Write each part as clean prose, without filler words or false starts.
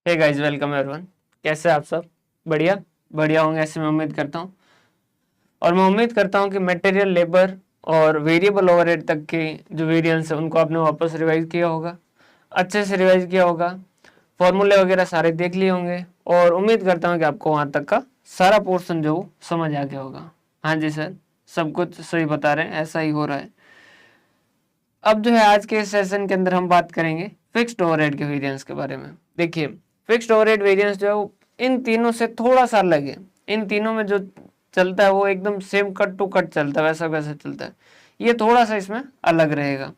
Hey guys, welcome everyone. कैसे आप सब? बढ़िया बढ़िया होंगे ऐसे मैं उम्मीद करता हूँ। और मैं उम्मीद करता हूँ कि मटेरियल, लेबर और वेरिएबल ओवरहेड तक के जो वेरिएंस है उनको आपने वापस रिवाइज किया होगा, अच्छे से रिवाइज किया होगा, फॉर्मूले वगैरह सारे देख लिए होंगे और उम्मीद करता हूँ कि आपको वहाँ तक का सारा पोर्शन जो समझ आ गया होगा। हाँ जी सर, सब कुछ सही बता रहे हैं, ऐसा ही हो रहा है। अब जो है आज के सेशन के अंदर हम बात करेंगे फिक्स्ड ओवरहेड के वेरिएंस के बारे में। देखिए, फिक्स्ड ओवरहेड वेरिएंस जो है वो इन तीनों से थोड़ा सा अलग है। इन तीनों में जो चलता है वो एकदम सेम कट टू कट चलता है, वैसा वैसा चलता है। ये थोड़ा सा इसमें अलग रहेगा।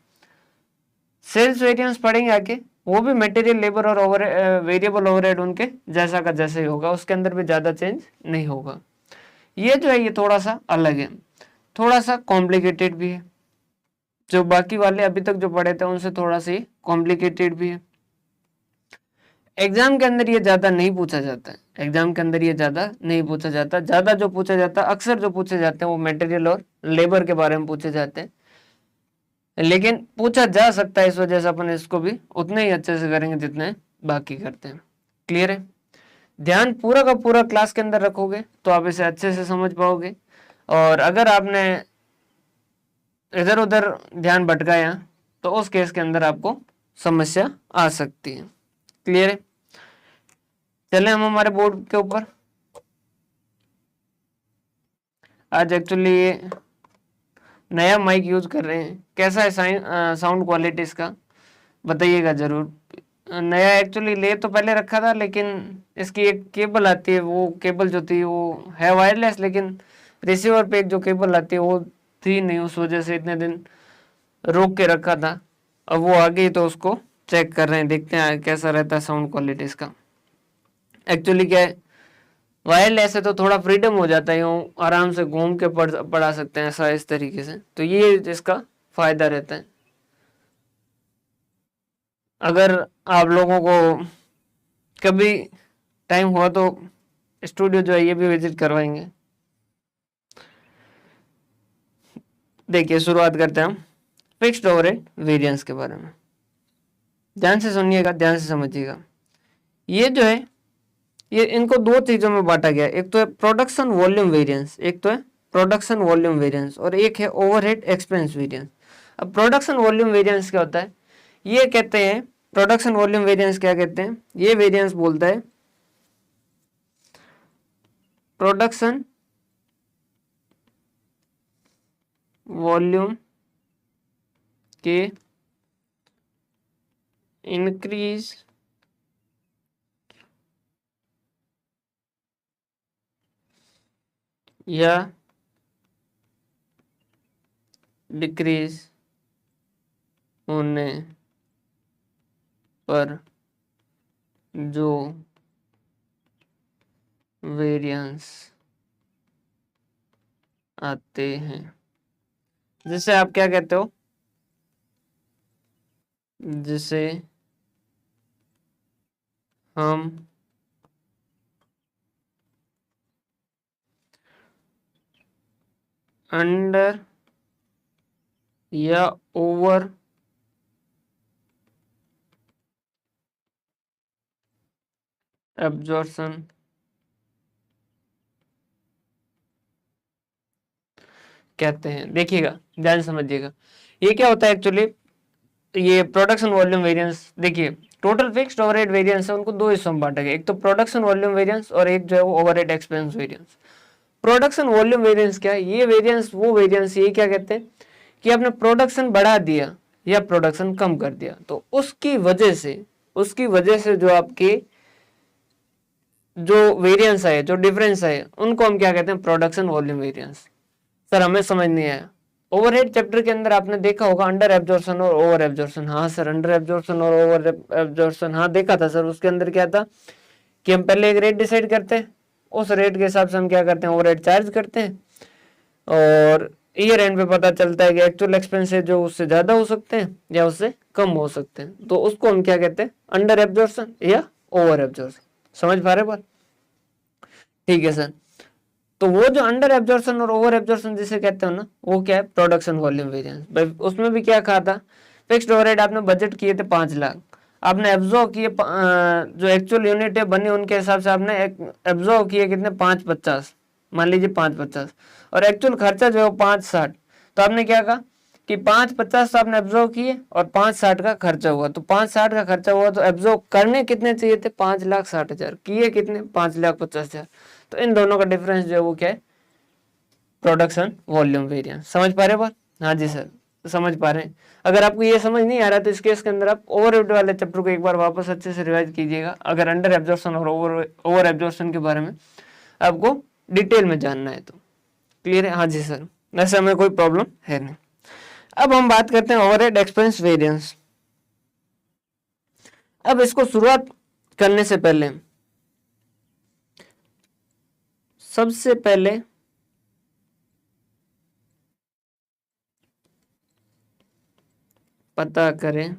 सेल्स वेरिएंस पढ़ेंगे आगे, वो भी मटेरियल, लेबर और ओवर वेरिएबल ओवरहेड उनके जैसा का जैसे ही होगा, उसके अंदर भी ज़्यादा चेंज नहीं होगा। ये जो है ये थोड़ा सा अलग है, थोड़ा सा कॉम्प्लिकेटेड भी है। जो बाकी वाले अभी तक जो पढ़े थे उनसे थोड़ा सी कॉम्प्लिकेटेड भी है। एग्जाम के अंदर ये ज्यादा नहीं पूछा जाता है, एग्जाम के अंदर ये ज्यादा नहीं पूछा जाता। ज्यादा जो पूछा जाता है, अक्सर जो पूछे जाते हैं वो मटेरियल और लेबर के बारे में पूछे जाते हैं, लेकिन पूछा जा सकता है, इस वजह से अपन इसको भी उतने ही अच्छे से करेंगे जितने बाकी करते हैं। क्लियर है? ध्यान पूरा का पूरा क्लास के अंदर रखोगे तो आप इसे अच्छे से समझ पाओगे, और अगर आपने इधर उधर ध्यान भटकाया तो उस केस के अंदर आपको समस्या आ सकती है। क्लियर है? चले हम हमारे बोर्ड के ऊपर। आज एक्चुअली ये नया माइक यूज कर रहे हैं, कैसा है साउंड क्वालिटी इसका बताइएगा जरूर। नया एक्चुअली ले तो पहले रखा था, लेकिन इसकी एक केबल आती है, वो केबल जो थी वो है वायरलेस, लेकिन रिसीवर पे एक जो केबल आती है वो थी नहीं, उस वजह से इतने दिन रोक के रखा था। अब वो आ गई तो उसको चेक कर रहे हैं, देखते हैं कैसा रहता है साउंड क्वालिटी इसका। एक्चुअली क्या है, वायरलेस है तो थोड़ा फ्रीडम हो जाता है, यूँ आराम से घूम के पढ़ा सकते हैं ऐसा, इस तरीके से, तो ये इसका फायदा रहता है। अगर आप लोगों को कभी टाइम हुआ तो स्टूडियो जो है ये भी विजिट करवाएंगे। देखिए, शुरुआत करते हैं हम फिक्स्ड ओवरहेड वेरिएंस के बारे में। ध्यान से सुनिएगा, ध्यान से समझिएगा। ये जो है ये इनको दो चीजों में बांटा गया, एक तो है प्रोडक्शन वॉल्यूम वेरिएंस, एक तो है प्रोडक्शन वॉल्यूम वेरिएंस, और एक है ओवरहेड एक्सपेंस वेरिएंस। अब प्रोडक्शन वॉल्यूम वेरिएंस क्या होता है, ये कहते हैं प्रोडक्शन वॉल्यूम वेरिएंस क्या कहते हैं, ये वेरिएंस बोलता है प्रोडक्शन वॉल्यूम के इंक्रीज या डिक्रीज होने पर जो वेरिएंस आते हैं, जिसे आप क्या कहते हो, जिसे हम अंडर या ओवर एब्जॉर्प्शन कहते हैं। देखिएगा, ध्यान से समझिएगा, ये क्या होता है एक्चुअली। ये प्रोडक्शन वॉल्यूम वेरिएंस, देखिए टोटल फिक्स्ड ओवरहेड वेरिएंस है, उनको दो हिस्सों में बांटा गया, एक तो प्रोडक्शन वॉल्यूम वेरिएंस और एक जो है वो overhead expense variance. Production volume variance क्या है, ये वेरिएंस वो वेरिएंस ये क्या कहते हैं कि आपने प्रोडक्शन बढ़ा दिया या प्रोडक्शन कम कर दिया, तो उसकी वजह से जो आपके जो वेरिएंस है, जो डिफरेंस है, उनको हम क्या कहते हैं, प्रोडक्शन वॉल्यूम वेरिएंस। सर हमें समझ नहीं आया। ओवरहेड चैप्टर के अंदर आपने देखा होगा अंडर एब्जॉर्प्शन और ओवर एब्जॉर्प्शन। हाँ सर, अंडर एब्जॉर्प्शन और ओवर एब्जॉर्प्शन, हाँ देखा था सर। उसके अंदर क्या था कि हम पहले एक रेट डिसाइड करते हैं, उस रेट के हिसाब से हम क्या करते हैं, ओवरहेड चार्ज करते हैं, और ईयर एंड पे पता चलता है कि एक्चुअल एक्सपेंसेस जो उससे ज्यादा हो सकते हैं या उससे कम हो सकते हैं, तो उसको हम क्या कहते हैं, अंडर एब्जॉर्प्शन या ओवर एब्जॉर्प्शन। समझ पा रहे बात? ठीक है सर। तो वो जो अंडर एब्जॉर्प्शन और ओवर एब्जॉर्प्शन जिसे कहते हो ना, वो क्या है, प्रोडक्शन वॉल्यूम वेरिएंस। उसमें भी क्या कहा था, फिक्स्ड ओवरहेड आपने बजट किए थे 5 लाख, आपने एब्जॉर्व किए जो एक्चुअल यूनिट है बनी उनके हिसाब से आपने एब्जॉर्व किए कितने 550, मान लीजिए 550, और एक्चुअल खर्चा जो है 560। तो आपने क्या कहा कि 550 तो आपने एब्जॉर्व किए और 560 का खर्चा हुआ, तो 560 का खर्चा हुआ तो एब्जॉर्व करने कितने चाहिए थे 5,60,000, किए कितने 5,50,000। तो इन दोनों का डिफरेंस जो है वो क्या है, प्रोडक्शन वॉल्यूम वेरिएंस। समझ पा रहे बात? हाँ जी सर, समझ पा रहे हैं। अगर आपको ये समझ नहीं आ रहा तो इस केस के अंदर आप ओवरहेड वाले चैप्टर को एक बार वापस अच्छे से रिवाइज कीजिएगा, अगर अंडर एब्जॉर्प्शन और ओवर एब्जॉर्प्शन के बारे में आपको डिटेल में जानना है तो। क्लियर है? हाँ जी सर, वैसे हमें कोई प्रॉब्लम है नहीं। अब हम बात करते हैं ओवरहेड एक्सपेंस वेरिएंस। अब इसको शुरुआत करने से पहले सबसे पहले पता करें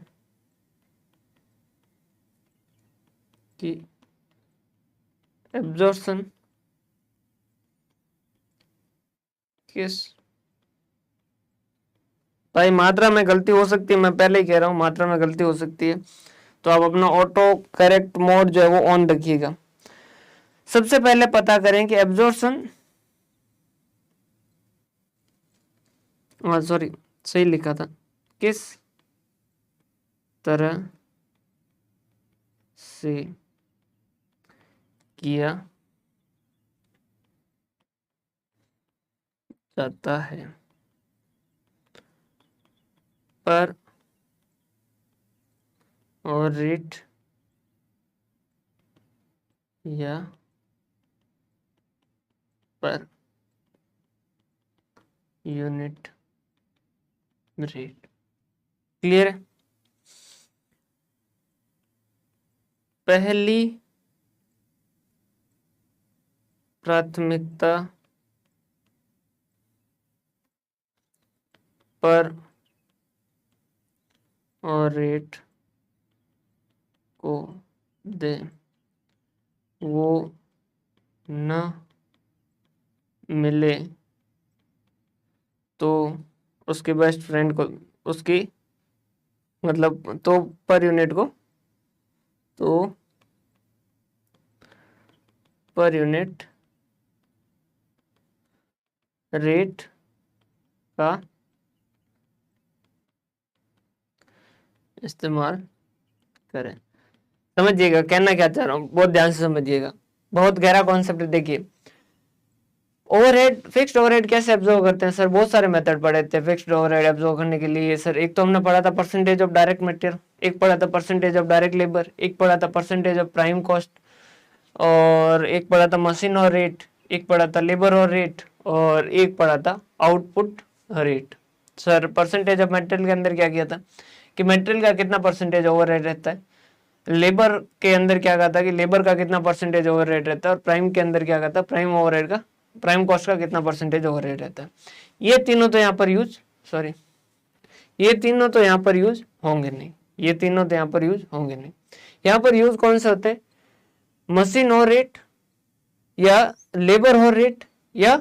कि एब्जॉर्प्शन किस, भाई मात्रा में गलती हो सकती है, मैं पहले ही कह रहा हूं मात्रा में गलती हो सकती है, तो आप अपना ऑटो करेक्ट मोड जो है वो ऑन रखिएगा। सबसे पहले पता करें कि एब्जॉर्प्शन, सॉरी सही लिखा था, किस तरह से किया जाता है पर और रेट या पर यूनिट रेट। क्लियर है? पहली प्राथमिकता पर और रेट को दे, वो न मिले तो उसके बेस्ट फ्रेंड को, उसकी मतलब तो पर यूनिट को, तो पर यूनिट रेट का इस्तेमाल करें। समझिएगा कहना क्या चाह रहा हूँ, बहुत ध्यान से समझिएगा, बहुत गहरा कॉन्सेप्ट। देखिए ओवरहेड, फिक्स्ड ओवरहेड कैसे एब्जॉर्व करते हैं सर, बहुत सारे मेथड पढ़े थे फिक्स्ड ओवरहेड एब्जॉर्व करने के लिए सर। एक तो हमने पढ़ा था परसेंटेज ऑफ डायरेक्ट मटेरियल, एक पढ़ा था परसेंटेज ऑफ डायरेक्ट लेबर, एक पढ़ा था परसेंटेज ऑफ प्राइम कॉस्ट, और एक पढ़ा था मशीन और रेट, एक पढ़ा था लेबर और रेट, और एक पढ़ा था output rate. Sir percentage of material के अंदर क्या किया था कि मटेरियल का कितना परसेंटेज ओवरहेड रहता है, लेबर के अंदर क्या कहा था कि लेबर का कितना परसेंटेज ओवरहेड रहता है, और प्राइम के अंदर क्या कहा था प्राइम ओवरहेड का, प्राइम कॉस्ट का कितना परसेंटेज ओवरहेड रहता है। ये तीनों तो यहाँ पर यूज, सॉरी ये तीनों तो यहाँ पर यूज होंगे नहीं, ये तीनों तो यहाँ पर यूज होंगे नहीं। यहाँ पर यूज कौन से होते हैं, मशीन और रेट, या लेबर और रेट, या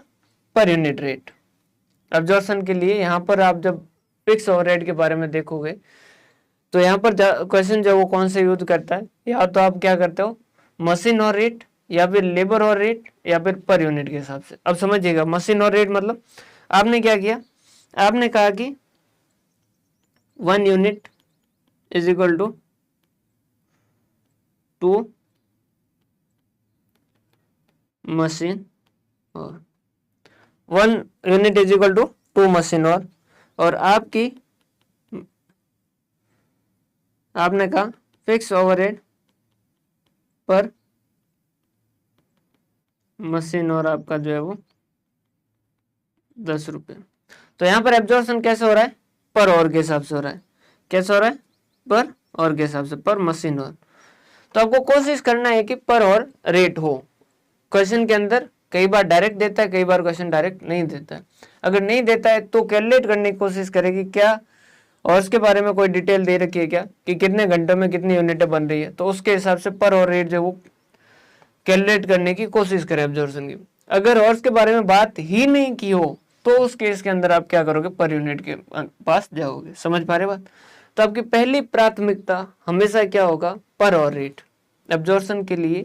पर यूनिट रेट। एब्जॉर्प्शन के लिए यहाँ पर आप जब फिक्स ओवरहेड के बारे में देखोगे तो यहाँ पर क्वेश्चन जो वो कौन से यूज करता है, या तो आप क्या करते हो मशीन और रेट, या फिर लेबर और रेट, या फिर पर यूनिट के हिसाब से। अब समझिएगा मशीन और रेट मतलब आपने क्या किया, आपने कहा कि 1 unit is equal to 2 machine और 1 unit is equal to 2 machine और आपकी, आपने कहा फिक्स ओवरहेड पर मशीन और आपका जो है वो 10 रुपये। तो यहाँ पर एब्जॉर्प्शन कैसे हो रहा है, पर और के हिसाब से हो रहा है। कैसे हो रहा है, पर और के हिसाब से, पर मशीन और। तो आपको कोशिश करना है कि पर और रेट हो। क्वेश्चन के अंदर कई बार डायरेक्ट देता है, कई बार क्वेश्चन डायरेक्ट नहीं देता है। अगर नहीं देता है तो कैलकुलेट करने की कोशिश करेगी क्या, और उसके बारे में कोई डिटेल दे रखी है क्या कि कितने घंटों में कितनी यूनिटें बन रही है, तो उसके हिसाब से पर और रेट जो वो कैलकुलेट करने की कोशिश करें एब्जॉर्प्शन की। अगर और उसके बारे में बात ही नहीं की हो तो उस केस के अंदर आप क्या करोगे, पर यूनिट के पास जाओगे। समझ पा रहे बात? तो आपकी पहली प्राथमिकता हमेशा क्या होगा, पर आवर रेट। एब्जॉर्प्शन के लिए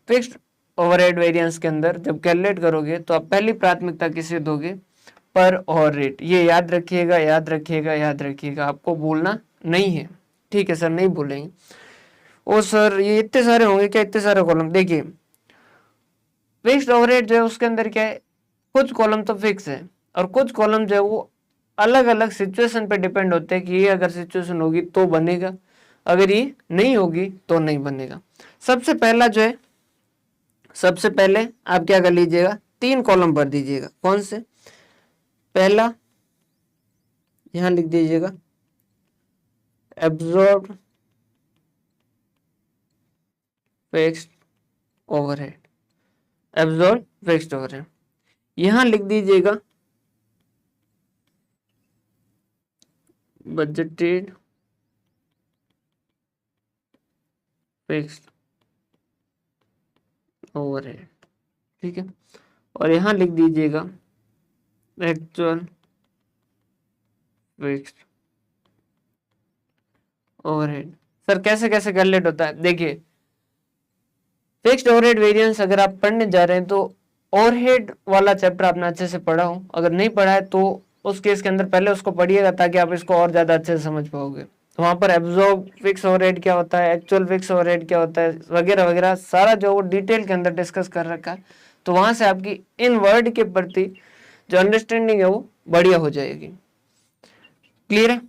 फिक्स्ड ओवरहेड वेरिएंस के अंदर जब कैलकुलेट करोगे तो आप पहली प्राथमिकता किसे दोगे, पर आवर रेट। ये याद रखिएगा, याद रखिएगा, याद रखिएगा, आपको भूलना नहीं है। ठीक है सर, नहीं भूलेंगे। ओ सर ये इतने सारे होंगे क्या, इतने सारे कॉलम? देखिए फिक्स्ड ओवरहेड जो है उसके अंदर क्या है, कुछ कॉलम तो फिक्स है और कुछ कॉलम जो है वो अलग अलग सिचुएशन पे डिपेंड होते हैं कि ये अगर सिचुएशन होगी तो बनेगा, अगर ये नहीं होगी तो नहीं बनेगा। सबसे पहला जो है, सबसे पहले आप क्या कर लीजिएगा, 3 कॉलम भर दीजिएगा। कौन से? पहला यहां लिख दीजिएगा absorbed fixed overhead, absorb fixed overhead. यहां लिख दीजिएगा बजटेड फिक्स्ड ओवरहेड। ठीक है, और यहां लिख दीजिएगा एक्चुअल फिक्स्ड ओवरहेड। सर कैसे कैसे कैलकुलेट होता है? देखिए फिक्स्ड ओवरहेड वेरिएंस अगर आप पढ़ने जा रहे हैं तो ओवरहेड वाला चैप्टर आपने अच्छे से पढ़ा हो, अगर नहीं पढ़ा है तो उस केस के अंदर पहले उसको पढ़िएगा ताकि आप इसको और ज्यादा अच्छे से समझ पाओगे। तो वहां पर एब्जॉर्ब फिक्स ओवरहेड क्या होता है, एक्चुअल फिक्स ओवरहेड क्या होता है, वगैरह वगैरह सारा जो वो डिटेल के अंदर डिस्कस कर रखा है। तो वहां से आपकी इन वर्ड के प्रति जो अंडरस्टैंडिंग है वो बढ़िया हो जाएगी। क्लियर है?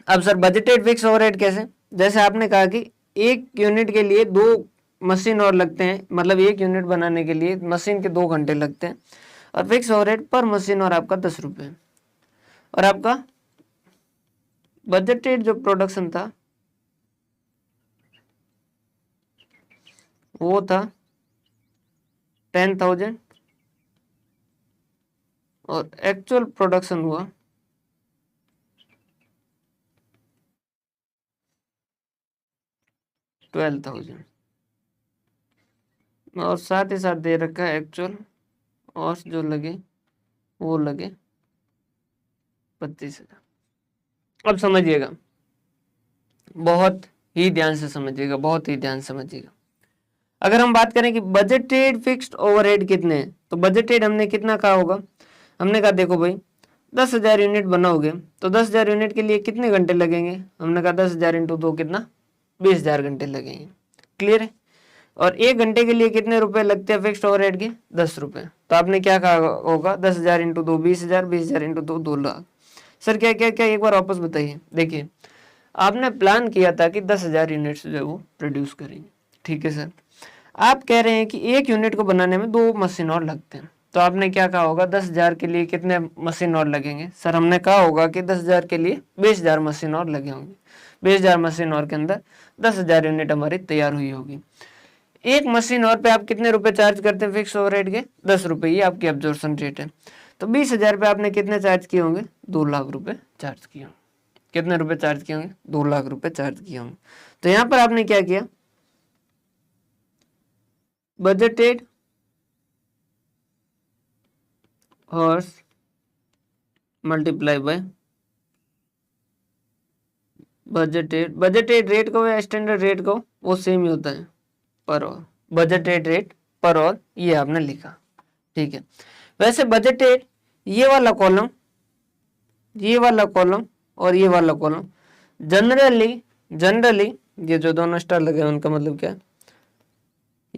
अब सर बजटेड फिक्स ओवरहेड कैसे? जैसे आपने कहा कि 1 यूनिट के लिए 2 मशीन और लगते हैं, मतलब 1 यूनिट बनाने के लिए मशीन के 2 घंटे लगते हैं, और फिक्स ओवरहेड पर मशीन और आपका 10 रुपये। और आपका बजटेड जो प्रोडक्शन था वो था 10,000 और एक्चुअल प्रोडक्शन हुआ 12,000, और साथ ही साथ दे रखा है एक्चुअल और जो लगे वो लगे 25,000। अब समझिएगा, बहुत ही ध्यान से समझिएगा, बहुत ही ध्यान से समझिएगा। अगर हम बात करें कि बजटेड फिक्स्ड ओवरहेड कितने हैं, तो बजटेड हमने कितना कहा होगा? हमने कहा देखो भाई 10,000 यूनिट बनाओगे तो 10,000 यूनिट के लिए कितने घंटे लगेंगे? हमने कहा 10,000 इंटू 2 कितना, 20,000 घंटे लगेंगे। क्लियर है? और 1 घंटे के लिए कितने रुपए लगते हैं फिक्स्ड ओवरहेड के? 10 रुपए। तो आपने क्या कहा होगा, 10,000 इंटू 2 20,000, 20,000 इंटू 2 2,00,000। सर क्या क्या क्या, एक बार वापस बताइए। देखिए आपने प्लान किया था कि 10,000 यूनिट्स जो है वो प्रोड्यूस करेंगे, ठीक है सर। आप कह रहे हैं कि 1 यूनिट को बनाने में 2 मशीन और लगते हैं, तो आपने क्या कहा होगा 10,000 के लिए कितने मशीन और लगेंगे? सर हमने कहा होगा कि 10,000 के लिए 20,000 मशीन और लगे होंगे। 20,000 मशीन और के अंदर 10,000 यूनिट हमारी तैयार हुई होगी। 1 मशीन और पे आप कितने रुपए चार्ज करते हैं फिक्स ओवरहेड के? 10 रुपए, ये आपकी एब्जॉर्प्शन रेट है। तो 20,000 पे आपने कितने चार्ज किए होंगे? 2,00,000 रुपए चार्ज किए होंगे। कितने रुपए चार्ज किए होंगे? 2,00,000 रुपए चार्ज किए होंगे। तो यहाँ पर आपने क्या किया, budgeted horse multiply by budgeted. Budgeted rate को या स्टैंडर्ड रेट को वो सेम ही होता है, पर और बजटेड रेट पर और, ये आपने लिखा, ठीक है। वैसे बजटेड ये वाला कॉलम, ये वाला कॉलम और ये वाला कॉलम जनरली जनरली ये जो दोनों स्टार लगे हैं उनका मतलब क्या है,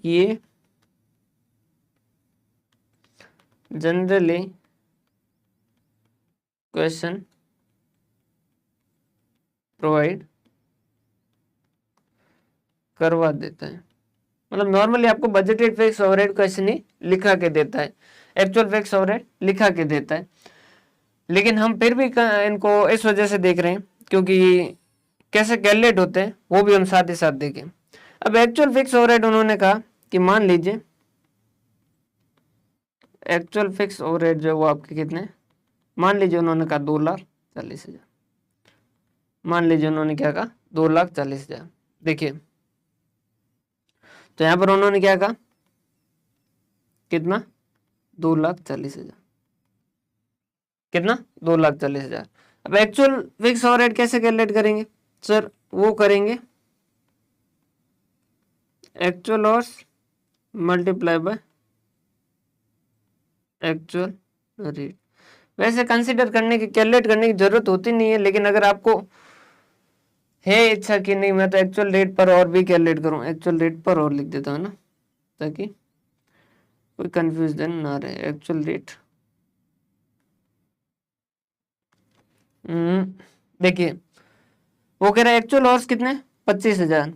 ये जनरली क्वेश्चन प्रोवाइड करवा देता है। मतलब नॉर्मली आपको बजटेड फिक्स ओवरहेड क्वेश्चन ही लिखा के देता है, एक्चुअल फिक्स ओवरहेड लिखा के देता है। लेकिन हम फिर भी इनको इस वजह से देख रहे हैं क्योंकि कैसे कैलकुलेट होते हैं वो भी हम साथ ही साथ देखें। अब एक्चुअल फिक्स ओवरहेड उन्होंने कहा कि मान लीजिए एक्चुअल फिक्स ओवरहेड जो वो आपके कितने, मान लीजिए उन्होंने कहा 2,40,000। मान लीजिए उन्होंने क्या कहा, 2,40,000। देखिए तो यहां पर उन्होंने क्या कहा, कितना, 2,40,000। कितना, 2,40,000। अब एक्चुअल फिक्स ओवरहेड कैसे कैलकुलेट करेंगे सर? वो करेंगे actual hours multiply by actual rate. वैसे कंसीडर करने की, कैलकुलेट करने की जरूरत होती नहीं है, लेकिन अगर आपको है इच्छा कि नहीं मैं तो एक्चुअल रेट पर और भी कैलकुलेट करूं, एक्चुअल रेट पर और लिख देता हूं ना, ताकि कोई कंफ्यूजन ना रहे। एक्चुअल रेट, देखिए वो कह रहा है एक्चुअल हॉर्स कितने, 25,000।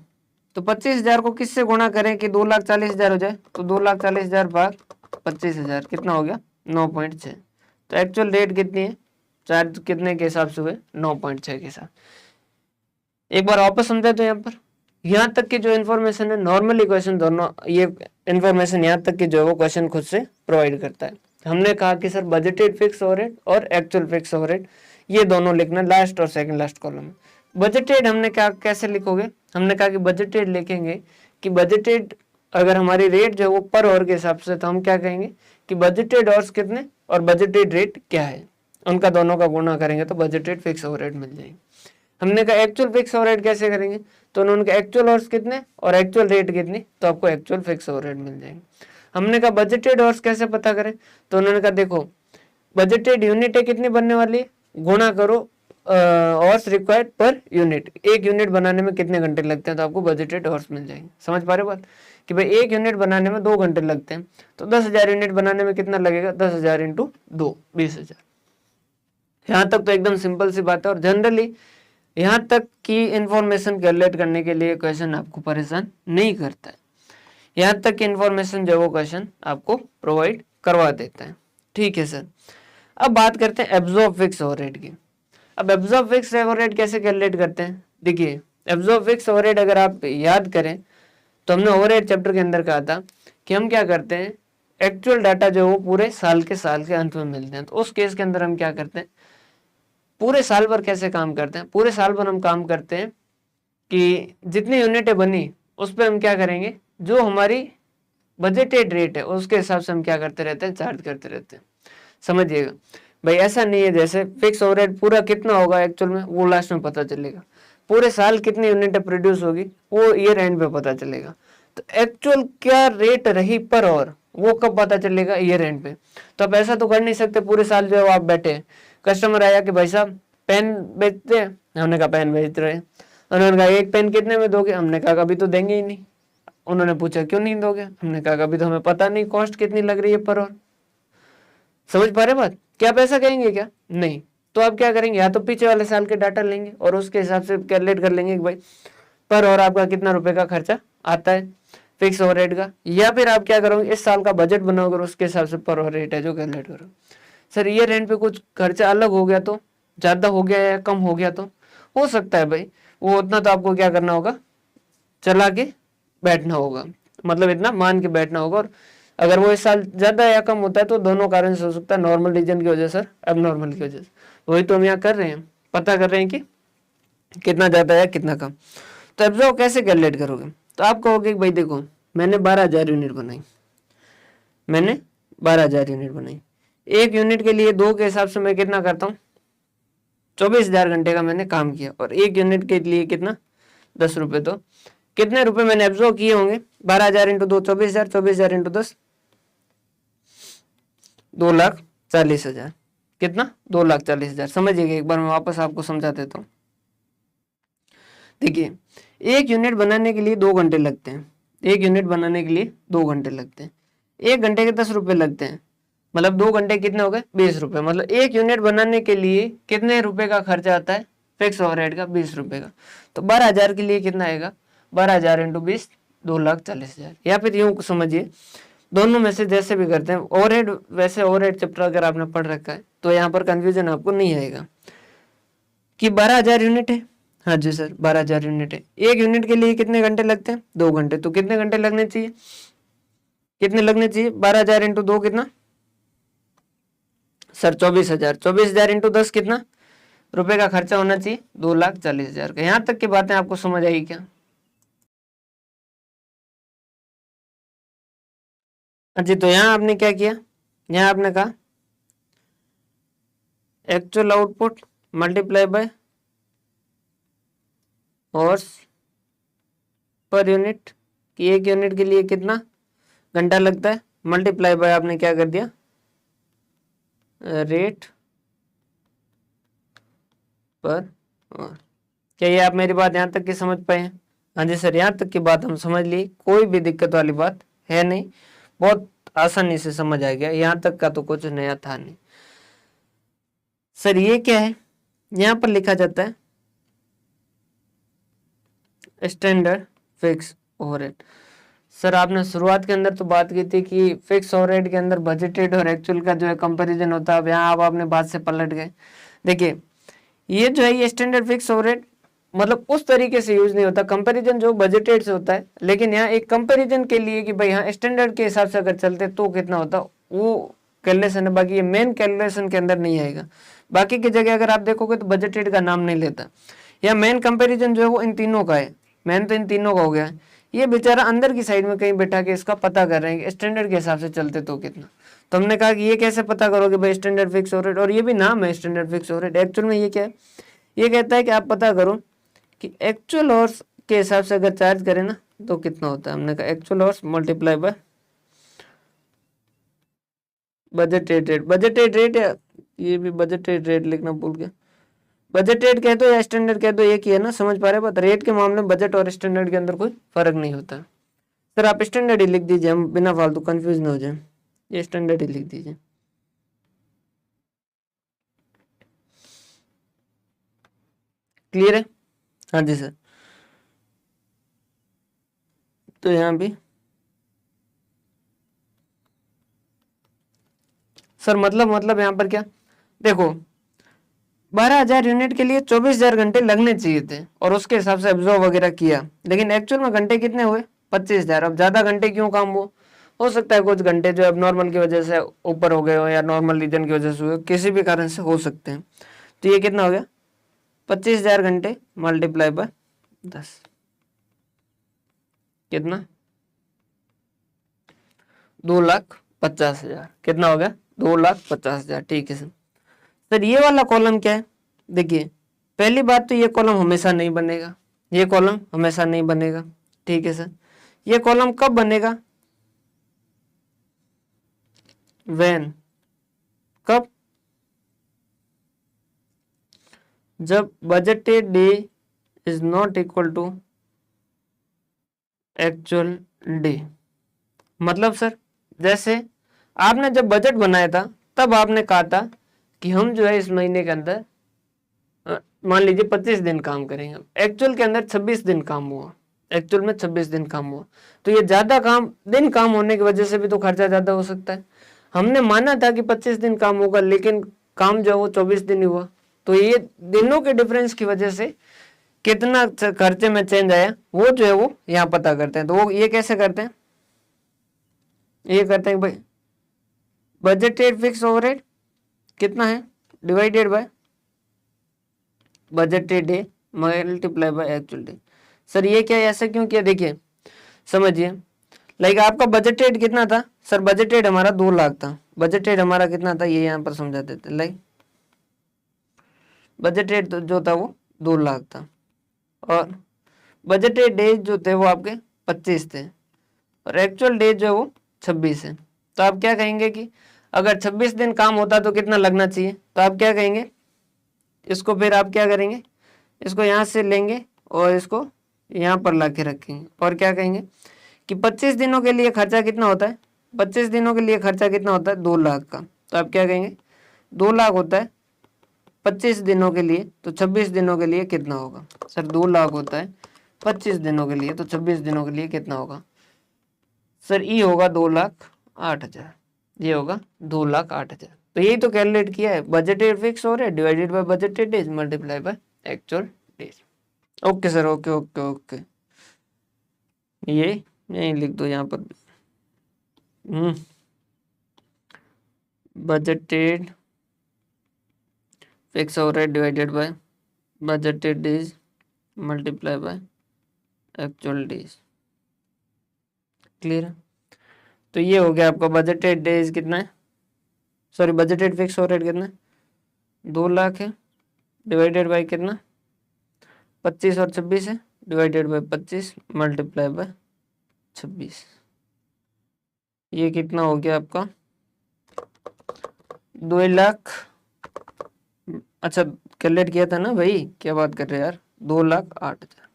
तो 25,000 को किससे गुणा करें कि 2,40,000 हो जाए? तो 2,40,000 भाग 25,000 कितना हो गया? 9.6। तो एक्चुअल रेट कितनी है? चार्ज कितने के हिसाब से हुए? 9.6 के साथ। एक बार वापस समझा तो यहाँ पर, यहाँ तक की जो इन्फॉर्मेशन है नॉर्मली क्वेश्चन दोनों, ये इन्फॉर्मेशन यहाँ तक की जो है वो क्वेश्चन खुद से प्रोवाइड करता है। हमने कहा कि सर बजटेड फिक्स ओवरहेड और एक्चुअल फिक्स ओवरहेड ये दोनों लिखना लास्ट और सेकंड लास्ट कॉलम में। बजटेड हमने क्या कैसे लिखोगे? हमने कहा कि बजटेड लिखेंगे कि बजटेड अगर हमारी रेट जो है वो पर आवर के हिसाब से, तो हम क्या कहेंगे कि बजटेड आवर्स कितने और बजटेड रेट क्या है, उनका दोनों का गुणा करेंगे तो बजटेड फिक्स ओवरहेड मिल जाएगी। हमने कहा एक्चुअल फिक्स ओवरहेड कैसे करेंगे? तो उन्होंने कहा एक्चुअल आवर्स कितने और एक्चुअल रेट कितनी, तो आपको एक्चुअल फिक्स ओवरहेड मिल जाएंगे। हमने कहा बजटेड आवर्स कैसे पता करें? तो उन्होंने कहा देखो बजटेड यूनिट है कितनी बनने वाली है, गुणा करो आवर्स रिक्वायर्ड पर यूनिट। एक यूनिट बनाने में कितने घंटे लगते हैं, तो आपको बजटेड आवर्स मिल जाएंगे। समझ पा रहे हो बात कि भाई एक यूनिट बनाने में 2 घंटे लगते हैं, तो 10,000 यूनिट बनाने में कितना लगेगा? 10,000 इंटू 2, 20,000। यहाँ तक तो एकदम सिंपल सी बात है, और जनरली यहाँ तक की इंफॉर्मेशन कैलकुलेट करने के लिए क्वेश्चन आपको परेशान नहीं करता है। यहाँ तक की इंफॉर्मेशन जो वो क्वेश्चन आपको प्रोवाइड करवा देता है। ठीक है सर, अब बात करते हैं एब्जॉर्ब फिक्स ओवरहेड की। अब एब्जॉर्ब फिक्स ओवरहेड कैसे कैलकुलेट करते हैं? देखिए एब्जॉर्ब फिक्स ओवरहेड अगर आप याद करें तो हमने ओवरहेड चैप्टर के अंदर कहा था कि हम क्या करते हैं, एक्चुअल डाटा जो वो पूरे साल के अंत में मिलते हैं। तो उस केस के अंदर हम क्या करते हैं, पूरे साल भर कैसे काम करते हैं? पूरे साल भर हम काम करते हैं कि जितनी यूनिटें बनी उस पर हम क्या करेंगे, जो हमारी बजटेड रेट है उसके हिसाब से हम क्या करते रहते हैं, चार्ज करते रहते हैं। समझिएगा भाई, ऐसा नहीं है जैसे फिक्स ओवरहेड पूरा कितना होगा एक्चुअल में वो लास्ट में पता चलेगा, पूरे साल कितनी यूनिटें प्रोड्यूस होगी वो ईयर एंड पे पता चलेगा। तो एक्चुअल क्या रेट रही पर और वो कब पता चलेगा? ईयर एंड पे। तो आप ऐसा तो कर नहीं सकते पूरे साल जो है आप बैठे, कस्टमर आया कि भाई साहब पेन बेचते हैं, हमने कहा पेन बेच रहे हैं, उन्होंने कहा एक पेन कितने में दोगे? हमने कहा कभी तो देंगे ही नहीं। उन्होंने पूछा क्यों नहीं दोगे? हमने कहा कभी तो हमें पता नहीं कॉस्ट कितनी लग रही है पर और। समझ पा रहे बात? क्या आप ऐसा कहेंगे क्या? नहीं। तो आप क्या करेंगे, या तो पीछे वाले साल के डाटा लेंगे और उसके हिसाब से कैलकुलेट कर लेंगे कि भाई पर और आपका कितना रुपए का खर्चा आता है फिक्स ओवरहेड का, या फिर आप क्या करोगे इस साल का बजट बनाओगे और उसके हिसाब से पर और रेट है जो कैलकुलेट करो। सर ईयर एंड पे कुछ खर्चा अलग हो गया तो, ज्यादा हो गया या कम हो गया तो हो सकता है भाई, वो उतना तो आपको क्या करना होगा, चला के बैठना होगा, मतलब इतना मान के बैठना होगा। और अगर वो इस साल ज्यादा या कम होता है तो दोनों कारण से हो सकता है, नॉर्मल रीजन की वजह से, अब नॉर्मल की वजह से। वही तो हम यहाँ कर रहे हैं, पता कर रहे हैं कि कितना ज्यादा या कितना कम। तो एब्जॉर्ब कैसे कैलकुलेट करोगे? तो आप कहोगे भाई देखो मैंने 12,000 यूनिट बनाई, मैंने 12,000 यूनिट बनाई, एक यूनिट के लिए 2 के हिसाब से मैं कितना करता हूँ, 24,000 घंटे का मैंने काम किया, और एक यूनिट के लिए कितना, 10 रुपए। तो कितने रुपए मैंने एब्जॉर्ब किए होंगे? 12,000 इंटू 2 24,000, 24,000 इंटू 10 2,40,000। कितना? 2,40,000। समझिएगा एक बार मैं वापस आपको समझा देता हूँ। देखिए एक यूनिट बनाने के लिए 2 घंटे लगते हैं, एक यूनिट बनाने के लिए 2 घंटे लगते हैं, 1 घंटे के 10 रुपए लगते हैं, मतलब 2 घंटे कितने हो गए? 20 रुपए। मतलब एक यूनिट बनाने के लिए कितने रुपए का खर्चा आता है फिक्स ओवरहेड का? 20 रुपए का। तो 12,000 के लिए कितना आएगा? 12,000 इंटू 20, 2,40,000। या फिर यूं समझिए, दोनों में से जैसे भी करते हैं ओवरहेड, वैसे ओवरहेड चैप्टर अगर आपने पढ़ रखा है तो यहाँ पर कंफ्यूजन आपको नहीं आएगा कि 12,000 यूनिट है। हाँ जी सर 12,000 यूनिट है, एक यूनिट के लिए कितने घंटे लगते हैं? 2 घंटे। तो कितने घंटे लगने चाहिए, कितने लगने चाहिए? 12,000 इंटू 2 कितना सर? 24,000। 24,000 इंटू 10 कितना रुपए का खर्चा होना चाहिए? 2,40,000 का। यहाँ तक की बातें आपको समझ आई क्या? जी तो यहाँ आपने क्या किया, यहाँ आपने कहा actual output multiply by horse per unit, कि एक यूनिट के लिए कितना घंटा लगता है, मल्टीप्लाई बाय आपने क्या कर दिया रेट पर आवर। क्या ये आप मेरी बात यहाँ तक की समझ पाए हैं? हाँ जी सर, यहाँ तक की बात हम समझ ली, कोई भी दिक्कत वाली बात है नहीं, बहुत आसानी से समझ आ गया, यहाँ तक का तो कुछ नया था नहीं। सर ये क्या है, यहाँ पर लिखा जाता है स्टैंडर्ड फिक्स ओवरहेड। सर आपने शुरुआत के अंदर तो बात की थी कि फिक्स ओवरहेड के अंदर बजटेड और एक्चुअल का जो है कंपैरिजन होता है, अब यहाँ आप आपने बात से पलट गए। देखिए ये जो है ये स्टैंडर्ड फिक्स ओवरहेड मतलब उस तरीके से यूज नहीं होता, कंपैरिजन जो बजटेड से होता है, लेकिन यहाँ एक कंपैरिजन के लिए कि भाई यहाँ स्टैंडर्ड के हिसाब से अगर चलते तो कितना होता वो कैलकुलेशन है, बाकी ये मेन कैलकुलेशन के अंदर नहीं आएगा। बाकी की जगह अगर आप देखोगे तो बजटेड का नाम नहीं लेता, या मेन कंपैरिजन जो है वो इन तीनों का है, मेन तो इन तीनों का हो गया है। ये बेचारा अंदर की साइड में कहीं बैठा के इसका पता कर रहे हैं कि स्टैंडर्ड के हिसाब से चलते तो कितना। तो हमने कहा कि ये कैसे पता करोगे भाई स्टैंडर्ड फिक्स ओवरहेड, और ये भी नाम है स्टैंडर्ड फिक्स ओवरहेड, एक्चुअल में ये क्या है, ये कहता है कि आप पता करो कि एक्चुअल आवर्स के हिसाब से अगर चार्ज करें ना तो कितना होता है। हमने कहा actual hours multiply by budgeted rate, budgeted rate, ये भी बजटेड रेट लिखना भूल गया, बजटेड कह दो या स्टैंडर्ड कह दो, एक ही है ना, समझ पा रहे बात। रेट के मामले में बजट और स्टैंडर्ड के अंदर कोई फर्क नहीं होता। सर आप स्टैंडर्ड ही लिख दीजिए, हम बिना फालतू कंफ्यूज ना हो जाए, ये स्टैंडर्ड ही लिख दीजिए। क्लियर है? हाँ जी सर। तो यहाँ भी सर मतलब यहाँ पर क्या, देखो 12,000 यूनिट के लिए 24,000 घंटे लगने चाहिए थे और उसके हिसाब से एब्जॉर्ब वगैरह किया, लेकिन एक्चुअल में घंटे कितने हुए 25,000। अब ज्यादा घंटे क्यों काम हो सकता है कुछ घंटे जो अब नॉर्मल की वजह से ऊपर हो गए हो या नॉर्मल रीजन की वजह से हुए, किसी भी कारण से हो सकते हैं। तो ये कितना हो गया 25,000 घंटे मल्टीप्लाई बाय 10, कितना 2,50,000, कितना हो गया 2,50,000। ठीक है सर। सर ये वाला कॉलम क्या है, देखिए पहली बात तो ये कॉलम हमेशा नहीं बनेगा, ये कॉलम हमेशा नहीं बनेगा। ठीक है सर, ये कॉलम कब बनेगा, व्हेन, कब, जब budgeted day is not equal to actual day. मतलब सर जैसे आपने जब बजट बनाया था तब आपने कहा था कि हम जो है इस महीने के अंदर मान लीजिए 25 दिन काम करेंगे, एक्चुअल के अंदर 26 दिन काम हुआ, एक्चुअल में 26 दिन काम हुआ, तो ये ज्यादा दिन काम होने की वजह से भी तो खर्चा ज्यादा हो सकता है। हमने माना था कि 25 दिन काम होगा लेकिन काम जो है वो 24 दिन ही हुआ, तो ये दिनों के डिफरेंस की वजह से कितना खर्चे में चेंज आया वो जो है वो यहाँ पता करते हैं। तो वो ये कैसे करते हैं, ये करते हैं भाई बजटेड फिक्स ओवरहेड कितना है divided by budgeted day multiply by actual day. Sir ये क्या ऐसा क्यों किया, देखिए समझिए, लाइक आपका बजटेड कितना था सर, बजटेड हमारा 2 लाख था, बजटेड हमारा कितना था ये यहाँ पर समझा देते, लाइक बजटेड जो था वो 2 लाख था और बजटेड डेज जो थे वो आपके 25 थे और एक्चुअल डेज जो है वो 26 है। तो आप क्या कहेंगे कि अगर 26 दिन काम होता तो कितना लगना चाहिए, तो आप क्या कहेंगे, इसको फिर आप क्या करेंगे, इसको यहाँ से लेंगे और इसको यहाँ पर ला के रखेंगे और क्या कहेंगे कि 25 दिनों के लिए खर्चा कितना होता है, 25 दिनों के लिए खर्चा कितना होता है 2 लाख का। तो आप क्या कहेंगे 2 लाख होता है 25 दिनों के लिए, तो 26 दिनों के लिए कितना होगा। सर 2 लाख होता है 25 दिनों के लिए, तो 26 दिनों के लिए कितना होगा। सर ये होगा 2,08,000, ये होगा 2,08,000। तो यही तो कैलकुलेट किया है, बजटेड फिक्स हो रहा है divided by budgeted days multiply by actual days. Okay sir, okay okay okay, ये यही लिख दो यहाँ पर बजटेड फिक्स हो रहा है divided by budgeted days multiply by actual days. Clear है? तो ये हो गया आपका बजटेड डेज कितना है, सॉरी बजटेड फिक्स हो रेट कितना है 2 लाख है डिवाइडेड बाय कितना 25 और 26 है, डिवाइडेड बाय 25 मल्टीप्लाई बाय 26, ये कितना हो गया आपका 2 लाख। अच्छा कैलकुलेट किया था ना भाई, क्या बात कर रहे हैं यार, 2,08,000।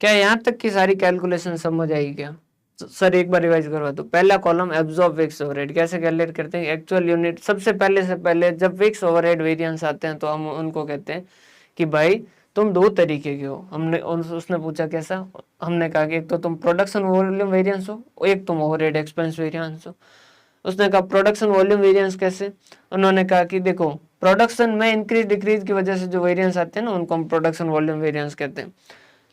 क्या यहाँ तक की सारी कैलकुलेशन समझ आएगी क्या? सर एक बार रिवाइज करवा दो। पहला कॉलम एब्जॉर्ब फिक्स ओवरहेड, कैसे कैलकुलेट करते हैं, एक्चुअल यूनिट। सबसे पहले जब फिक्स ओवरहेड वेरिएंस आते हैं तो हम उनको कहते हैं कि भाई तुम दो तरीके के हो। उसने पूछा कैसा, हमने कहा कि एक तो तुम प्रोडक्शन वॉल्यूम वेरिएंस हो, एक तुम ओवरहेड एक्सपेंस वेरिएंस हो। उसने कहा प्रोडक्शन वॉल्यूम वेरिएंस कैसे, उन्होंने कहा कि देखो प्रोडक्शन में इंक्रीज डिक्रीज की वजह से जो वेरिएंस आते हैं ना उनको हम प्रोडक्शन वॉल्यूम वेरिएंस कहते हैं,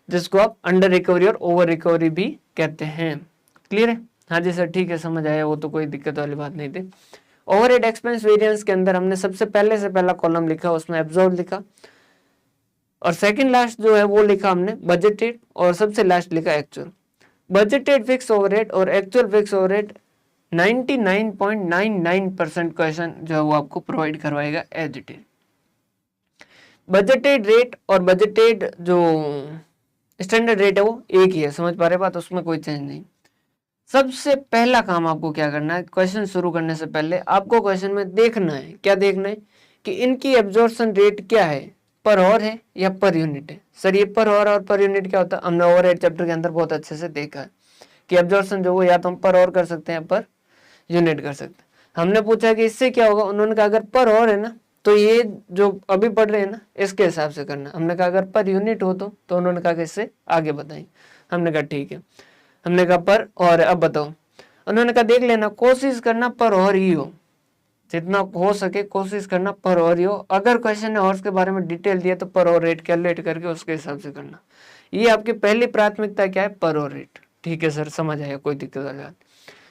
जिसको आप अंडर रिकवरी और ओवर रिकवरी भी कहते हैं। क्लियर है? हाँ जी सर ठीक है, समझ आया, वो तो कोई दिक्कत वाली बात नहीं थी। ओवरहेड एक्सपेंस वेरिएंस के अंदर हमने सबसे पहले से पहला कॉलम लिखा, उसमें एब्जॉर्ब लिखा, और सेकंड लास्ट जो है वो लिखा हमने बजटेड, और सबसे लास्ट लिखा एक्चुअल। बजटेड फिक्स ओवरहेड और एक्चुअल फिक्स ओवरहेड 99.99% क्वेश्चन जो है वो आपको प्रोवाइड करवाएगा as it is. Budgeted rate और बजटेड जो स्टैंडर्ड रेट है वो एक ही है, समझ पा रहे बात, उसमें कोई चेंज नहीं। सबसे पहला काम आपको क्या करना है, क्वेश्चन शुरू करने से पहले आपको क्वेश्चन में देखना है, क्या देखना है कि इनकी एब्जॉर्प्शन रेट क्या है, पर और है या पर यूनिट है। सर ये पर और पर यूनिट क्या होता है, हमने ओवरहेड चैप्टर के अंदर बहुत अच्छे से देखा है कि एब्जॉर्प्शन जो वो या तो हम पर और कर सकते हैं, पर यूनिट कर सकते हैं। हमने पूछा कि इससे क्या होगा, उन्होंने कहा अगर पर और है ना तो ये जो अभी पढ़ रहे हैं ना इसके हिसाब से करना। हमने कहा अगर पर यूनिट हो तो उन्होंने कहा कि इससे आगे बताएं। हमने कहा ठीक है, हमने कहा पर और अब बताओ। उन्होंने कहा देख लेना, कोशिश करना पर और ही हो, जितना हो सके कोशिश करना पर और ही हो। अगर क्वेश्चन ने हॉर्स के बारे में डिटेल दिया तो पर और रेट कैलकुलेट करके उसके हिसाब से करना। ये आपकी पहली प्राथमिकता क्या है, पर और रेट। ठीक है सर समझ आया, कोई दिक्कत वाली बात।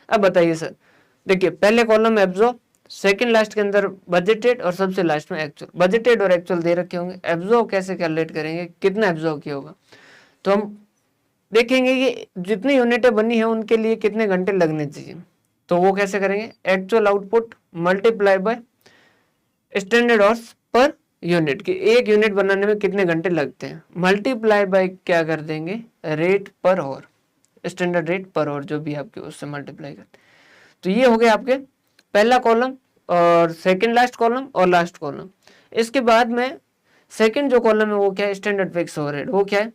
अब बताइए सर, देखिए पहले कॉलम में एब्जॉर्ब, सेकंड लास्ट के अंदर बजटेड और सबसे लास्ट में एक्चुअल। बजटेड और एक्चुअल दे रखे होंगे, एब्जॉर्ब कैसे कैलकुलेट करेंगे, कितना एब्जॉर्ब किया होगा, तो हम देखेंगे कि जितनी यूनिटें बनी है उनके लिए कितने घंटे लगने चाहिए। तो वो कैसे करेंगे, actual output multiply by standard horse per unit, की एक यूनिट बनाने में कितने घंटे लगते हैं, मल्टीप्लाई बाय क्या कर देंगे, रेट पर और, स्टैंडर्ड रेट पर और जो भी आपके उससे मल्टीप्लाई करते हैं। तो ये हो गया आपके पहला कॉलम और सेकंड लास्ट कॉलम और लास्ट कॉलम। इसके बाद में सेकंड जो कॉलम है वो क्या है, स्टैंडर्ड फिक्स ओवरहेड। वो क्या है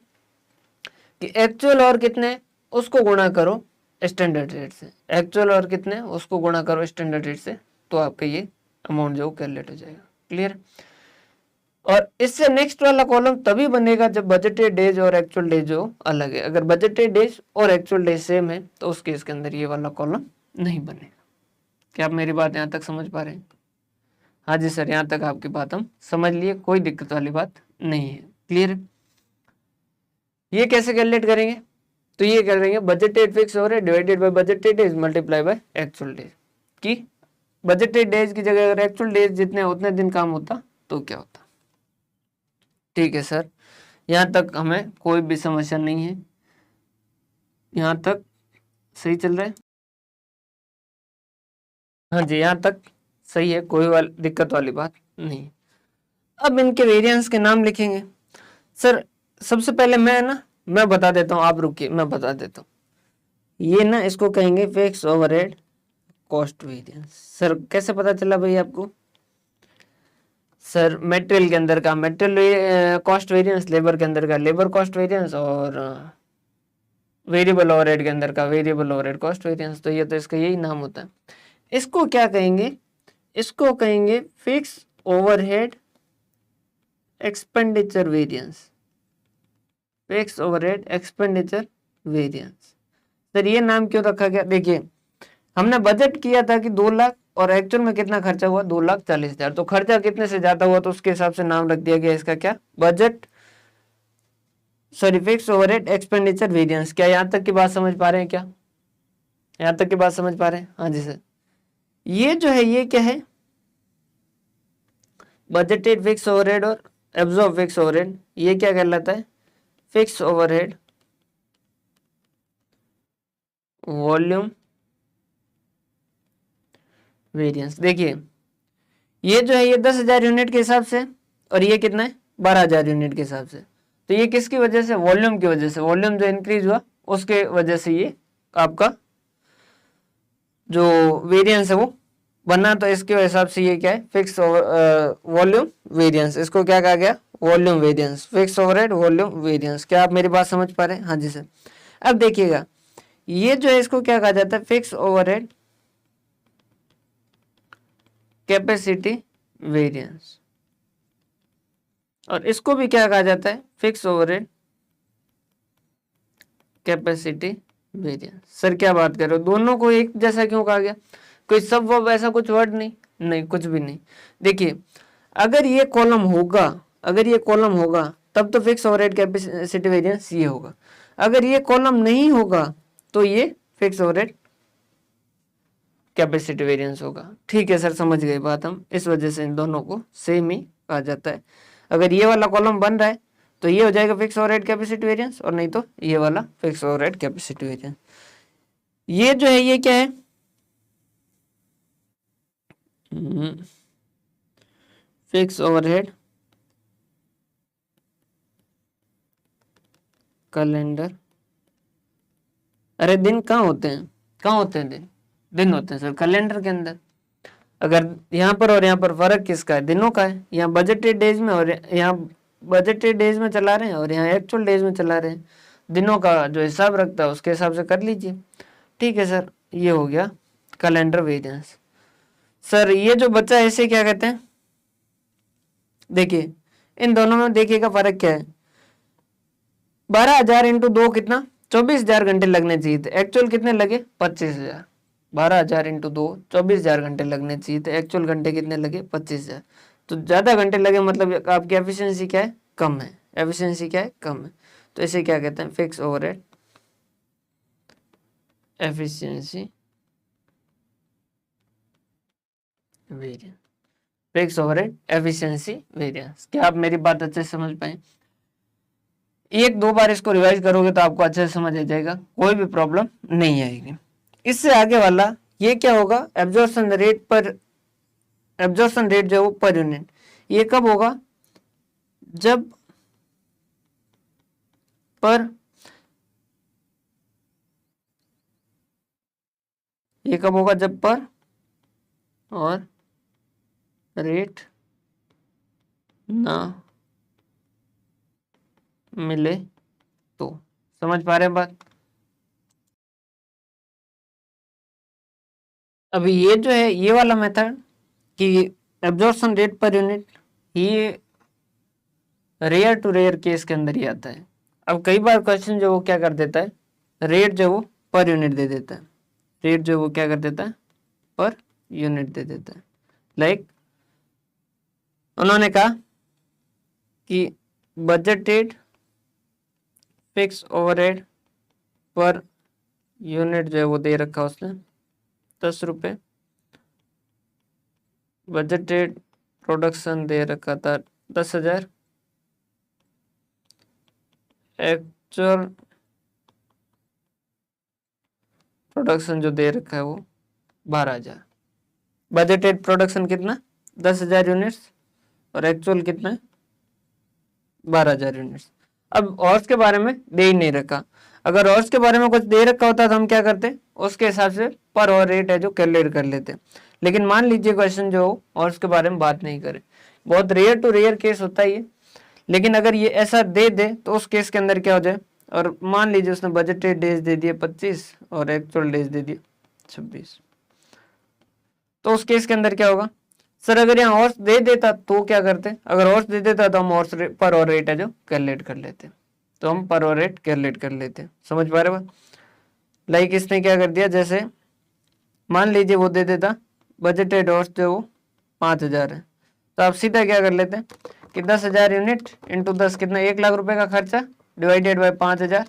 कि एक्चुअल और कितने उसको गुणा करो स्टैंडर्ड रेट से, एक्चुअल और कितने उसको गुणा करो स्टैंडर्ड रेट से, तो आपका ये अमाउंट जो कैलकुलेट हो जाएगा। क्लियर? और इससे नेक्स्ट वाला कॉलम तभी बनेगा जब बजटेड डेज और एक्चुअल डेज जो अलग है। अगर बजटेड डेज और एक्चुअल डेज सेम है तो उस केस के अंदर ये वाला कॉलम नहीं बनेगा। क्या आप मेरी बात यहाँ तक समझ पा रहे हैं? हाँ जी सर, यहाँ तक आपकी बात हम समझ लिए, कोई दिक्कत वाली बात नहीं है। क्लियर है? ये कैसे कैलकुलेट करेंगे, तो ये करेंगे बजटेड फिक्स हो रहे divided by budgeted days multiply by actual days, की बजटेड डेज की जगह अगर एक्चुअल डेज जितने उतने दिन काम होता तो क्या होता। ठीक है सर, यहाँ तक हमें कोई भी समस्या नहीं है, यहाँ तक सही चल रहा है। हाँ जी यहाँ तक सही है, कोई दिक्कत वाली बात नहीं। अब इनके वेरिएंस के नाम लिखेंगे। सर सबसे पहले मैं बता देता हूँ, आप रुकिए मैं बता देता हूँ। ये ना इसको कहेंगे fix overhead cost variance. Sir कैसे पता चला भाई आपको? सर मटेरियल के अंदर का मटेरियल कॉस्ट वेरिएंस, लेबर के अंदर का लेबर कॉस्ट वेरिएंस, और वेरिएबल ओवरहेड के अंदर का वेरिएबल ओवरहेड कॉस्ट वेरिएंस। तो ये तो इसका यही नाम होता है। इसको क्या कहेंगे, इसको कहेंगे fix overhead expenditure variance, fix overhead expenditure variance. Sir ये नाम क्यों रखा गया, देखिए हमने बजट किया था कि 2 लाख और एक्चुअल में कितना खर्चा हुआ 2,40,000, तो खर्चा कितने से ज्यादा हुआ तो उसके हिसाब से नाम रख दिया गया इसका क्या, budget sorry fix overhead expenditure variance. क्या यहाँ तक की बात समझ पा रहे हैं? क्या यहाँ तक की बात समझ पा रहे हैं? हाँ जी सर, ये जो है ये क्या है, बजटेड फिक्स ओवरहेड और एब्जॉर्ब फिक्स ओवरहेड, ये क्या कहलाता है, फिक्स ओवरहेड वॉल्यूम वेरिएंस। देखिए ये जो है ये 10,000 यूनिट के हिसाब से और ये कितना है 12,000 यूनिट के हिसाब से। तो ये किसकी वजह से, वॉल्यूम की वजह से, वॉल्यूम जो इंक्रीज हुआ उसके वजह से ये आपका जो वेरिएंस है वो बना। तो इसके हिसाब से ये क्या है, फिक्स वॉल्यूम वेरिएंस, इसको क्या कहा गया, volume variance, fix overhead volume variance. क्या आप मेरी बात समझ पा रहे हैं? हाँ जी सर। अब देखिएगा ये जो है इसको क्या कहा जाता है, फिक्स ओवरहेड कैपेसिटी वेरिएंस, और इसको भी क्या कहा जाता है, fix overhead capacity variance. Sir क्या बात कर रहे हो, दोनों को एक जैसा क्यों कहा गया, कोई सब वर्ब ऐसा कुछ वर्ड नहीं, नहीं कुछ भी नहीं। देखिए अगर ये कॉलम होगा, अगर ये कॉलम होगा तब तो फिक्स ओवरहेड कैपेसिटी वेरिएंस ये होगा, अगर ये कॉलम नहीं होगा तो ये फिक्स ओवरहेड कैपेसिटी वेरिएंस होगा। ठीक है सर, समझ गए बात हम, इस वजह से इन दोनों को सेम ही कहा जाता है। अगर ये वाला कॉलम बन रहा है तो ये हो जाएगा फिक्स ओवरहेड कैपेसिटी वेरिएंस, और नहीं तो ये वाला फिक्स ओवरहेड कैपेसिटी वेरिएंस। ये जो है ये क्या है, फिक्स ओवरहेड कैलेंडर। अरे दिन कहाँ होते हैं, कहाँ होते हैं दिन, दिन होते हैं सर कैलेंडर के अंदर। अगर यहाँ पर और यहाँ पर फर्क किसका है, दिनों का है। यहाँ बजटेड डेज में और यहाँ बजटेड डेज में चला रहे हैं और यहाँ एक्चुअल डेज में चला रहे हैं। दिनों का जो हिसाब रखता है उसके हिसाब से कर लीजिए। ठीक है सर, ये हो गया कैलेंडर वेरिएंस। सर ये जो बच्चा है इसे क्या कहते हैं, देखिए इन दोनों में देखिएगा फर्क क्या है। 12,000 इंटू 2 कितना, 24,000 घंटे लगने चाहिए थे, एक्चुअल कितने लगे 25,000। 12,000 इंटू 2 24,000 घंटे लगने चाहिए थे, एक्चुअल घंटे कितने लगे 25,000। तो ज़्यादा घंटे लगे मतलब आपकी एफिशिएंसी क्या है, कम है, एफिशिएंसी क्या है, कम है। तो इसे क्या कहते हैं, fix overhead efficiency variance, fix overhead efficiency variance. क्या आप मेरी बात अच्छे से समझ पाए? एक दो बार इसको रिवाइज करोगे तो आपको अच्छे से समझ आ जाएगा, कोई भी प्रॉब्लम नहीं आएगी। इससे आगे वाला ये क्या होगा, एब्जॉर्प्शन रेट पर, एब्जॉर्प्शन रेट जो है वो पर यूनिट, ये कब होगा, जब पर, ये कब होगा, जब पर और रेट ना मिले तो। समझ पा रहे हैं बात? अभी ये जो है ये वाला मेथड कि एब्जॉर्प्शन रेट पर यूनिट, ये रेयर टू रेयर केस के अंदर ही आता है। अब कई बार क्वेश्चन जो वो क्या कर देता है, रेट जो वो पर यूनिट दे देता है, रेट जो वो क्या कर देता है, पर यूनिट दे देता है। लाइक उन्होंने कहा कि budgeted fixed overhead per unit जो है वो दे रखा उसने 10 रुपये, बजटेड प्रोडक्शन दे रखा था 10,000, एक्चुअल प्रोडक्शन जो दे रखा है वो 12,000। बजटेड प्रोडक्शन कितना 10,000 यूनिट्स और एक्चुअल कितना है 12,000 यूनिट्स। अब हॉर्स के बारे में दे ही नहीं रखा, अगर हॉर्स के बारे में कुछ दे रखा होता तो हम क्या करते, उसके हिसाब से पर और रेट है जो कैलकुलेट कर लेते। लेकिन मान लीजिए क्वेश्चन जो हॉर्स के बारे में बात नहीं करे, बहुत रेयर टू रेयर केस होता है ये, लेकिन अगर ये ऐसा दे दे तो उस केस के अंदर क्या हो जाए, और मान लीजिए उसने बजटेड डेज दे दिए 25 और एक्चुअल डेज दे दिए 26, तो उस केस के अंदर क्या होगा, सर अगर यहाँ हॉर्स दे देता तो क्या करते, अगर हॉर्स दे देता तो हम हॉर्स पर और रेट है जो कैलकुलेट कर लेते, तो हम पर और रेट कैलकुलेट कर लेते। समझ पा रहे हो? लाइक इसने क्या कर दिया, जैसे मान लीजिए वो दे देता बजटेड हॉर्स जो वो 5,000 है, तो आप सीधा क्या कर लेते हैं कि 10,000 यूनिट इंटू 10 कितना, 1,00,000 रुपए का खर्चा डिवाइडेड बाय 5,000,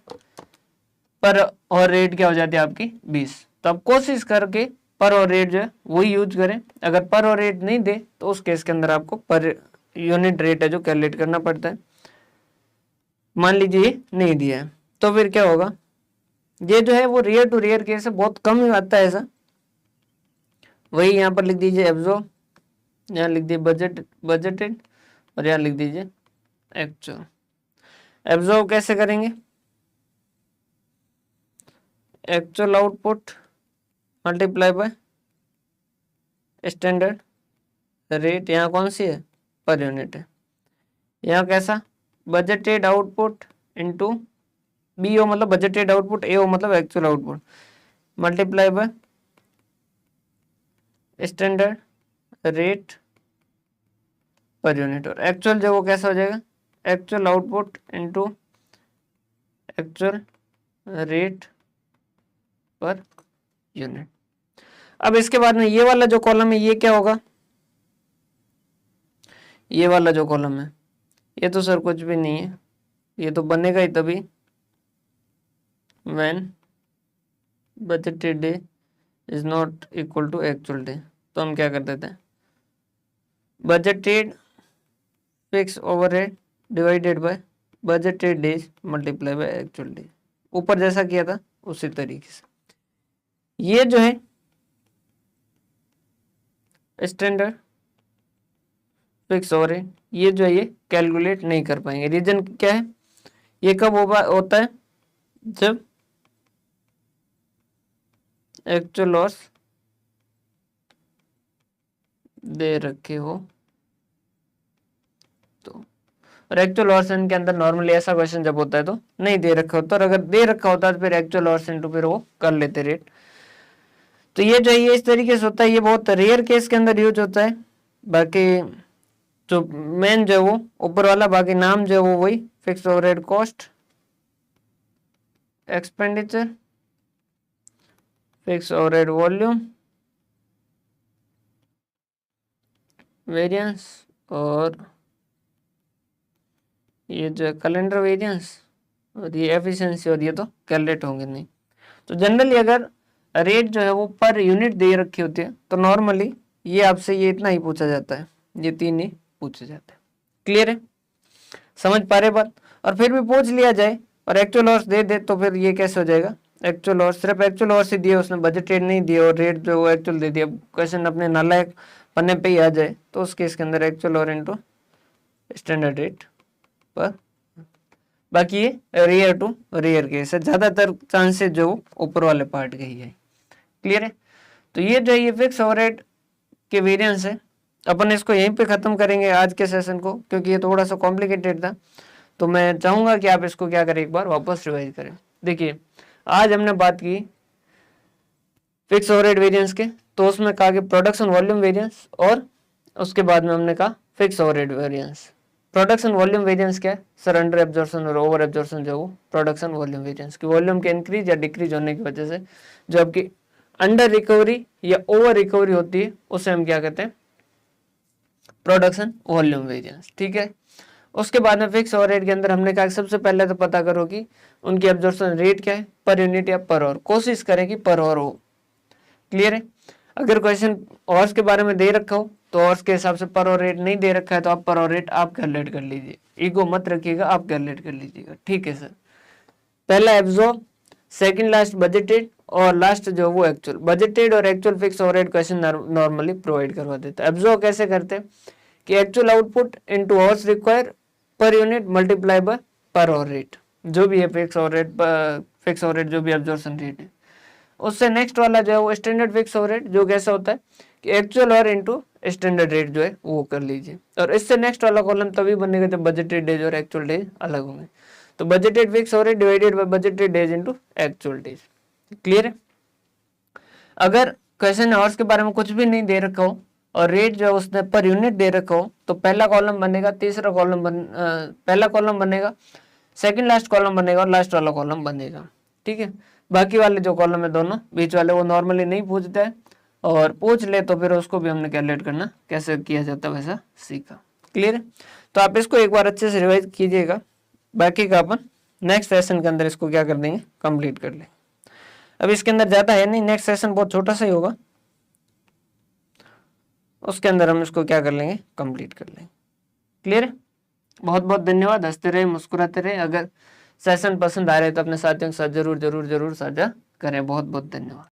पर और रेट क्या हो जाती है आपकी 20। तो आप कोशिश करके पर और रेट जो है वही यूज करें, अगर पर और रेट नहीं दे तो उस केस के अंदर आपको पर यूनिट रेट है जो कैलकुलेट करना पड़ता है। मान लीजिए नहीं दिया है तो फिर क्या होगा, ये जो है वो रेयर टू रेयर केस है, बहुत कम ही आता है ऐसा। वही यहाँ पर लिख दीजिए एब्जॉर्ब, यहाँ लिख दिए बजटेड और यहाँ लिख दीजिए एक्चुअल। एब्जॉर्व कैसे करेंगे, actual output multiply by standard rate, यहाँ कौन सी है, पर यूनिट है। यहाँ कैसा, बजटेड आउटपुट इनटू BO मतलब बजटेड आउटपुट, AO मतलब actual output, multiply by standard rate per unit. और एक्चुअल जो वो कैसा हो जाएगा, actual output into actual rate per unit. अब इसके बाद में ये वाला जो कॉलम है ये क्या होगा, ये वाला जो कॉलम है ये तो सर कुछ भी नहीं है, ये तो बनेगा ही तभी when budgeted day is not equal to actual day. तो हम क्या कर देते हैं, budgeted fixed overhead divided by budgeted days multiply by actual day, ऊपर जैसा किया था उसी तरीके से। ये जो है स्टैंडर्ड फिक्स ओवरहेड, ये जो है ये कैलकुलेट नहीं कर पाएंगे। रीजन क्या है, ये कब होता है, जब एक्चुअल लॉस दे रखे हो तो। और एक्चुअल लॉस के अंदर नॉर्मली ऐसा क्वेश्चन जब होता है तो नहीं दे रखा होता, और अगर दे रखा होता है तो फिर एक्चुअल लॉस इनटू फिर वो कर लेते रेट। तो ये जो है ये इस तरीके से होता है, ये बहुत रेयर केस के अंदर यूज होता है। बाकी जो मेन जो है वो ऊपर वाला, बाकी नाम जो है वो वही fix overhead cost, expenditure, fix overhead volume, variance, और ये जो है कैलेंडर वेरिएंस, और ये एफिशिएंसी, और ये तो कैलकुलेट होंगे नहीं। तो जनरली अगर रेट जो है वो पर यूनिट दे रखी होती है तो नॉर्मली ये आपसे ये इतना ही पूछा जाता है, ये 3 ही पूछा जाता है। क्लियर है, समझ पा रहे बात। और फिर भी पूछ लिया जाए और एक्चुअल लॉस दे दे तो फिर ये कैसे हो जाएगा, एक्चुअल लॉस सिर्फ एक्चुअल लॉस ही दिया, उसने बजटेड नहीं दिया और रेट जो एक्चुअल दे दिया, क्वेश्चन अपने नालायक पन्ने पे ही आ जाए तो उस केस के अंदर एक्चुअल और इनटू स्टैंडर्ड रेट पर। बाकी ये रेयर टू रेयर केस है, ज्यादातर चांसेस जो ऊपर वाले पार्ट के ही है। क्लियर है, तो ये जो ये फिक्स ओवरहेड के वेरिएंस है। अपन इसको यहीं पे खत्म करेंगे आज के सेशन को, क्योंकि ये थोड़ा सा कॉम्प्लिकेटेड था। तो मैं चाहूंगा कि आप इसको क्या करें, एक बार वापस रिवाइज करें। देखिए आज हमने बात की फिक्स ओवरहेड वेरिएंस के, तो उसमें कहा कि प्रोडक्शन वॉल्यूम वेरिएंस, और उसके बाद में हमने कहा fix overhead variance. Production volume variance क्या है सर, अंडर एब्जॉर्प्शन और ओवर एब्जॉर्प्शन जो प्रोडक्शन वॉल्यूम वेरिएंस की वॉल्यूम के इंक्रीज या डिक्रीज होने की वजह से जो आपकी अंडर रिकवरी या ओवर रिकवरी होती है उसे हम क्या कहते हैं, प्रोडक्शन वॉल्यूम वेरिएंस। ठीक है, उसके बाद में फिक्स ओवरहेड के अंदर हमने कहा सबसे पहले तो पता करो कि उनकी एब्जॉर्प्शन रेट क्या है, पर यूनिट या पर आवर, कोशिश करें कि पर आवर हो। क्लियर है, अगर क्वेश्चन आवर्स के बारे में दे रखा हो तो आवर्स के हिसाब से पर आवर रेट नहीं दे रखा है तो आप पर आवर रेट आप कैलकुलेट कर लीजिए, ईगो मत रखिएगा, आप कैलकुलेट कर लीजिएगा। ठीक है सर, पहला एब्जॉर्ब, सेकंड लास्ट बजटेड, और लास्ट जो वो एक्चुअल। बजटेड और actual fixed overhead question normally provide करवा देता है। एब्जॉर्ब कैसे करते हैं कि actual output into hours require per unit multiply by per hour rate, जो भी है फिक्स ओवरहेड जो भी एब्जॉर्प्शन रेट है। उससे नेक्स्ट वाला जो है वो स्टैंडर्ड फिक्स ओवरहेड, जो कैसा होता है कि एक्चुअल और इनटू स्टैंडर्ड रेट जो है वो कर लीजिए। और इससे नेक्स्ट वाला कॉलम तभी बनेगा जब बजटेड डेज और एक्चुअल डेज अलग होंगे। तो budgeted fixed overhead divided by budgeted days into actual days. Clear है, अगर क्वेश्चन आवर्स के बारे में कुछ भी नहीं दे रखा हो और रेट जो है उसने पर यूनिट दे रखा हो तो पहला कॉलम बनेगा, पहला कॉलम बनेगा, सेकंड लास्ट कॉलम बनेगा और लास्ट वाला कॉलम बनेगा। ठीक है, बाकी वाले जो कॉलम है दोनों बीच वाले वो नॉर्मली नहीं पूछते हैं, और पूछ ले तो फिर उसको भी हमने कैलकुलेट करना कैसे किया जाता है वैसा सीखा। क्लियर है, तो आप इसको एक बार अच्छे से रिवाइज कीजिएगा, बाकी का अपन नेक्स्ट सेशन के अंदर इसको क्या कर देंगे, कंप्लीट कर लेंगे। अब इसके अंदर ज्यादा है नहीं, नेक्स्ट सेशन बहुत छोटा सा ही होगा, उसके अंदर हम इसको क्या कर लेंगे, कंप्लीट कर लेंगे। क्लियर है, बहुत बहुत धन्यवाद। हंसते रहे, मुस्कुराते रहे। अगर सेशन पसंद आ रहे तो अपने साथियों के साथ जरूर जरूर जरूर साझा करें। बहुत बहुत धन्यवाद।